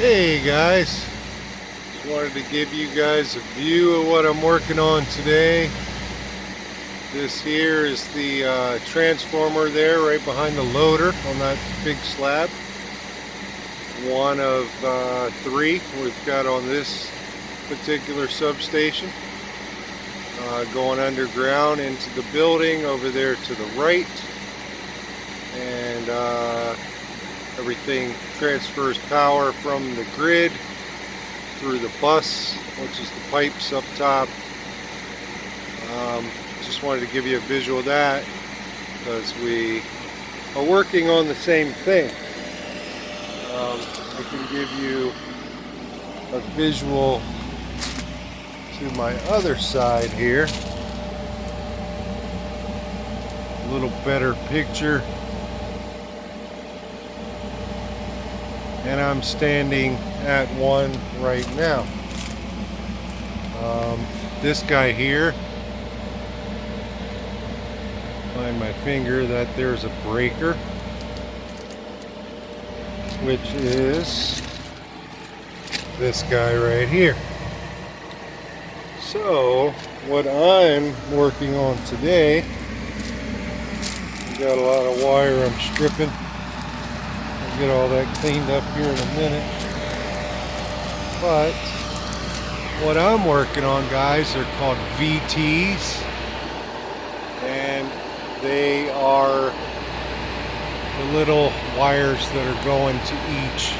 Hey guys, just wanted to give you guys a view of what I'm working on today. This here is the transformer there right behind the loader on that big slab. One of three we've got on this particular substation. Going underground into the building over there to the right. And everything transfers power from the grid through the bus, which is the pipes up top. Just wanted to give you a visual of that because we are working on the same thing. I can give you a visual to my other side here. A little better picture. And I'm standing at one right now. This guy here, find my finger, that there's a breaker, which is this guy right here. So what I'm working on today, got a lot of wire I'm stripping. Get all that cleaned up here in a minute. But what I'm working on, guys, they're called VTs, and they are the little wires that are going to each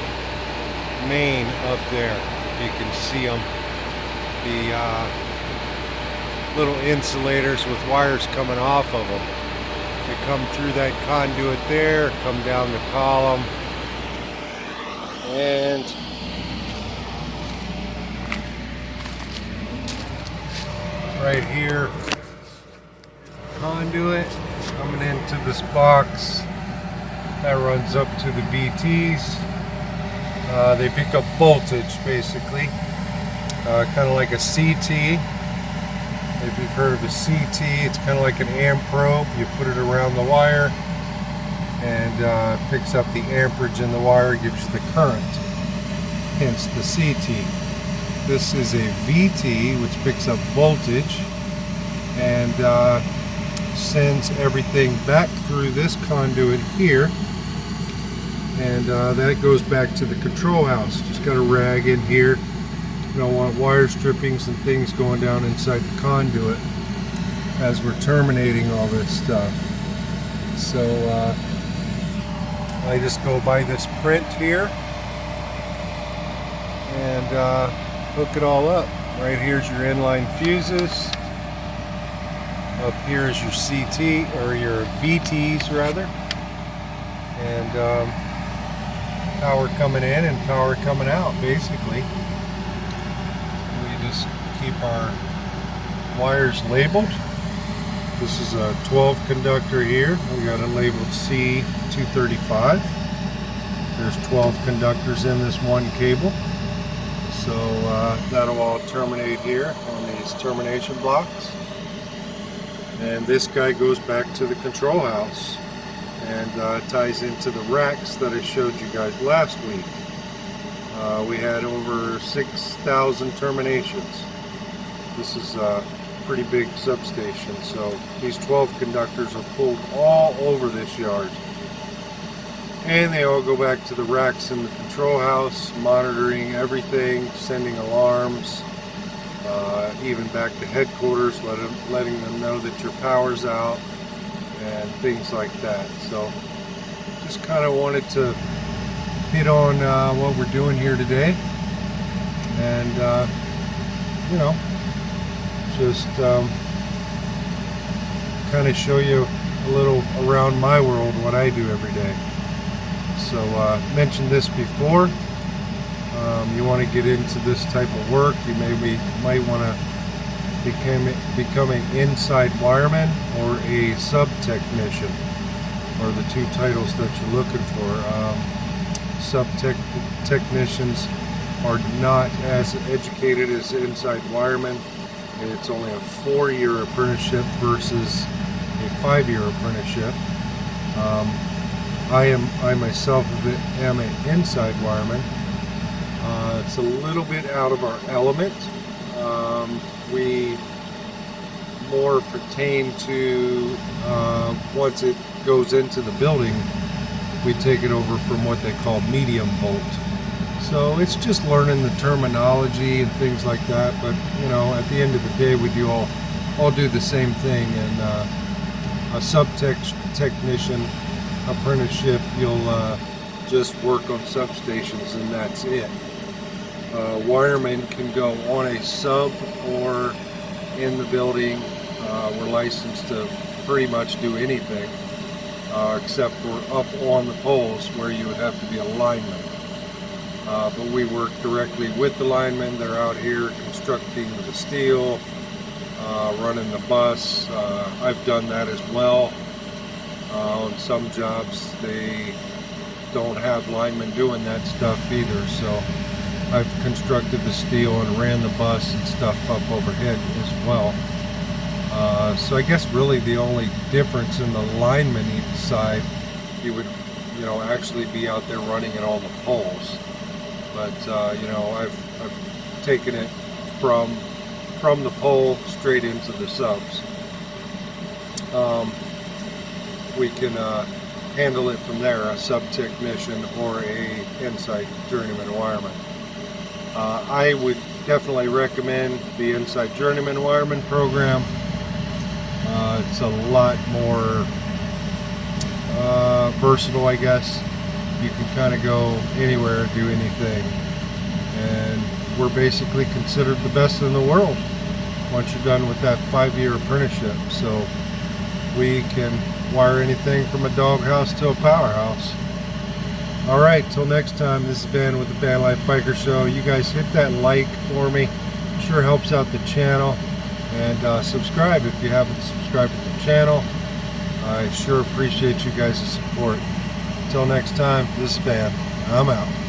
main up there. You can see them, the little insulators with wires coming off of them. They come through that conduit there, come down the column, and right here, conduit coming into this box that runs up to the VTs. They pick up voltage basically, kind of like a CT. If you've heard of a CT, it's kind of like an amp probe. You put it around the wire and picks up the amperage in the wire, gives you the current, hence the CT. This is a VT, which picks up voltage and sends everything back through this conduit here, and that goes back to the control house. Just got a rag in here. You don't want wire strippings and things going down inside the conduit as we're terminating all this stuff. So I just go by this print here and hook it all up. Right here's your inline fuses. Up here is your CT, or your VTs rather. And power coming in and power coming out basically. We just keep our wires labeled. This is a 12 conductor here. We got it labeled C235. There's 12 conductors in this one cable. So that'll all terminate here on these termination blocks. And this guy goes back to the control house and ties into the racks that I showed you guys last week. We had over 6,000 terminations. This is a pretty big substation, so these 12 conductors are pulled all over this yard. And they all go back to the racks in the control house, monitoring everything, sending alarms, even back to headquarters, letting them know that your power's out and things like that. So just kind of wanted to hit on what we're doing here today, and you know, just kind of show you a little around my world, what I do every day. So mentioned this before. You want to get into this type of work, you might want to become an inside wireman or a sub technician, or the two titles that you're looking for. Sub technicians are not as educated as inside wiremen. It's only a 4-year apprenticeship versus a 5-year apprenticeship. I myself am an inside wireman. It's a little bit out of our element. We more pertain to once it goes into the building, we take it over from what they call medium volt. So it's just learning the terminology and things like that. But you know, at the end of the day, we do all do the same thing. And a technician apprenticeship, you'll just work on substations, and that's it. Wiremen can go on a sub or in the building. We're licensed to pretty much do anything except for up on the poles where you would have to be a lineman. But we work directly with the linemen. They're out here constructing the steel, running the bus. I've done that as well. On some jobs they don't have linemen doing that stuff either, so I've constructed the steel and ran the bus and stuff up overhead as well. So I guess really the only difference in the lineman side, you would, you know, actually be out there running at all the poles. But you know, I've taken it from the pole straight into the subs. We can handle it from there, a sub technician or a inside journeyman wireman. I would definitely recommend the inside journeyman wireman program. It's a lot more versatile, I guess. You can kind of go anywhere, do anything, and we're basically considered the best in the world once you're done with that 5-year apprenticeship. So we can wire anything from a doghouse to a powerhouse. All right, till next time, this is Van with the VanLife Biker Show. You guys hit that like for me. It sure helps out the channel. And subscribe if you haven't subscribed to the channel. I sure appreciate you guys' support. Until next time, this is Van. I'm out.